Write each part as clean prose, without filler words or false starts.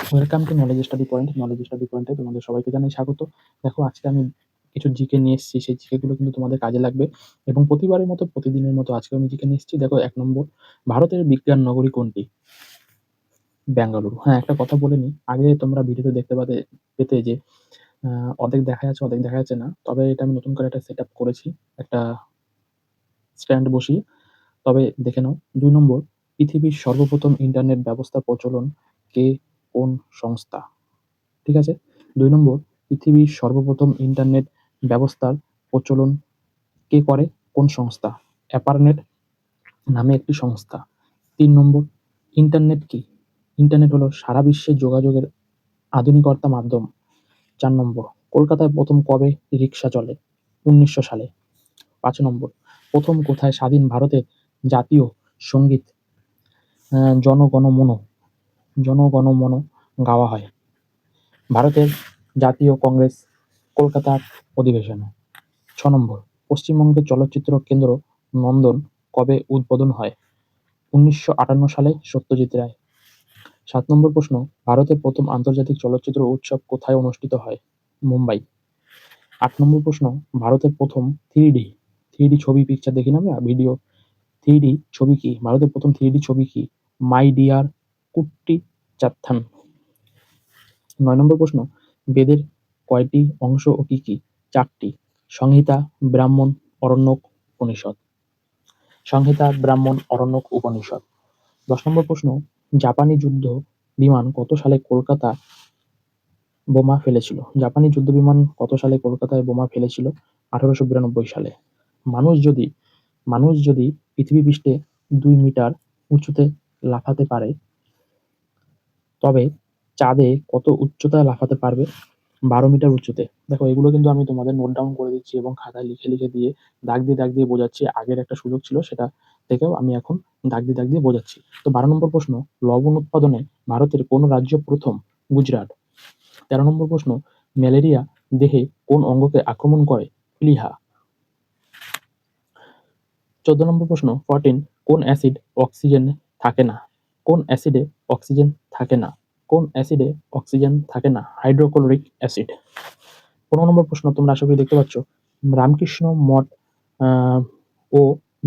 Welcome to knowledge study point. Knowledge study পয়েন্টে তোমাদের সবাইকে জানাই স্বাগত। দেখো, আজকে আমি কিছু জিকে নিয়ে এসেছি। সেই জিকেগুলো কিন্তু তোমাদের কাজে লাগবে এবং প্রতিবারের মতো প্রতিদিনের মতো আজকেও আমি জিকে নিয়ে এসেছি। দেখো, ১ নম্বর, ভারতের বিজ্ঞান নগরী কোনটি? বেঙ্গালুরু। হ্যাঁ, একটা কথা বলে নিই। আগে তোমরা ভিডিওতে দেখতে পেতে যে অর্ধেক দেখা যাচ্ছে, অর্ধেক দেখা যাচ্ছে না। তবে এটা আমি নতুন করে একটা সেটআপ করেছি, একটা স্ট্যান্ড বসিয়ে। তবে দেখে নাও। ২ নম্বর, পৃথিবীর সর্বপ্রথম ইন্টারনেট ব্যবস্থা প্রচলন কে কোন সংস্থা? ঠিক আছে? ২ নম্বর, পৃথিবীর সর্বপ্রথম ইন্টারনেট ব্যবস্থার প্রচলন কে করে? কোন সংস্থা? অ্যাপারনেট নামে একটি সংস্থা। ৩ নম্বর, ইন্টারনেট কি? ইন্টারনেট হলো সারা বিশ্বে যোগাযোগের আধুনিকতম মাধ্যম। ৪ নম্বর, কলকাতায় প্রথম কবে রিক্সা চলে? ১৯০০ সালে। ৫ নম্বর, প্রথম কোথায় স্বাধীন ভারতের জাতীয় সঙ্গীত জনগণমন গাওয়া হয়? ভারতের জাতীয় কংগ্রেস কলকাতার অধিবেশনে। ৬ নম্বর, পশ্চিমবঙ্গের চলচ্চিত্র কেন্দ্র নন্দন কবে উদ্বোধন হয়? ১৯৫৮ সালে সত্যজিৎ রায়। ৭ নম্বর প্রশ্ন, ভারতের প্রথম আন্তর্জাতিক চলচ্চিত্র উৎসব কোথায় অনুষ্ঠিত হয়? মুম্বাই। ৮ নম্বর প্রশ্ন, ভারতের প্রথম থ্রিডি ছবি পিকচার দেখি না আমরা ভিডিও, থ্রিডি ছবি কি? ভারতের প্রথম থ্রিডি ছবি কি? মাই ডিয়ার কুট্টি চাত্থান। ৯ নম্বর প্রশ্ন, বেদের কয়টি অংশ ও কি কি? ৪টি। সংহিতা, ব্রাহ্মণ, অরণ্যক, উপনিষদ। সংহিতা, ব্রাহ্মণ, অরণ্যক, উপনিষদ। ১০ নম্বর প্রশ্ন, জাপানি যুদ্ধ বিমান কত সালে কলকাতা বোমা ফেলেছিল? জাপানি যুদ্ধ বিমান কত সালে কলকাতায় বোমা ফেলেছিল? ১৮৯২ সালে। মানুষ যদি পৃথিবী পৃষ্ঠে ২ মিটার উঁচুতে লাফাতে পারে, তবে চাঁদে কত উচ্চতায় লাফাতে পারবে? ১২ মিটার উঁচুতে। দেখো, এগুলো কিন্তু আমি তোমাদের নোট ডাউন করে দিচ্ছি এবং খাতায় লিখে দিয়ে দাগ দিয়ে বোঝাচ্ছি। আগের একটা সুযোগ ছিল, সেটা থেকেও আমি এখন দাগ দিয়ে বোঝাচ্ছি। তো ১২ নম্বর প্রশ্ন, লবণ উৎপাদনে ভারতের কোন রাজ্য প্রথম? গুজরাট। ১৩ নম্বর প্রশ্ন, ম্যালেরিয়া দেহে কোন অঙ্গকে আক্রমণ করে? প্লীহা। ১৪ নম্বর প্রশ্ন, ১৪, কোন অ্যাসিড অক্সিজেনে থাকে না? কোন অ্যাসিডে অক্সিজেন থাকে না? কোন অ্যাসিডে অক্সিজেন থাকে না? Hydrochloric acid. ১৫ নম্বর প্রশ্ন, তোমরা আশা করি দেখতে পাচ্ছ, রামকৃষ্ণ মঠ ও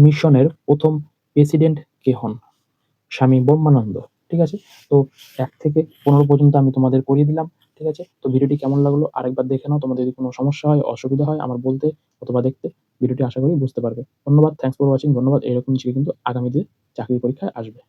মিশনের প্রথম প্রেসিডেন্ট কে হন? স্বামী ব্রহ্মানন্দ। ঠিক আছে? তো ১ থেকে ১৫ পর্যন্ত আমি তোমাদের করিয়ে দিলাম। ঠিক আছে? তো ভিডিওটি কেমন লাগলো আরেকবার দেখে নাও। তোমাদের যদি কোনো সমস্যা হয়, অসুবিধা হয় আমার বলতে অথবা দেখতে, ভিডিওটি আশা করি বুঝতে পারবে। ধন্যবাদ। Thanks for watching. ধন্যবাদ। এরকম জিকে কিন্তু আগামীতে চাকরির পরীক্ষায় আসবে।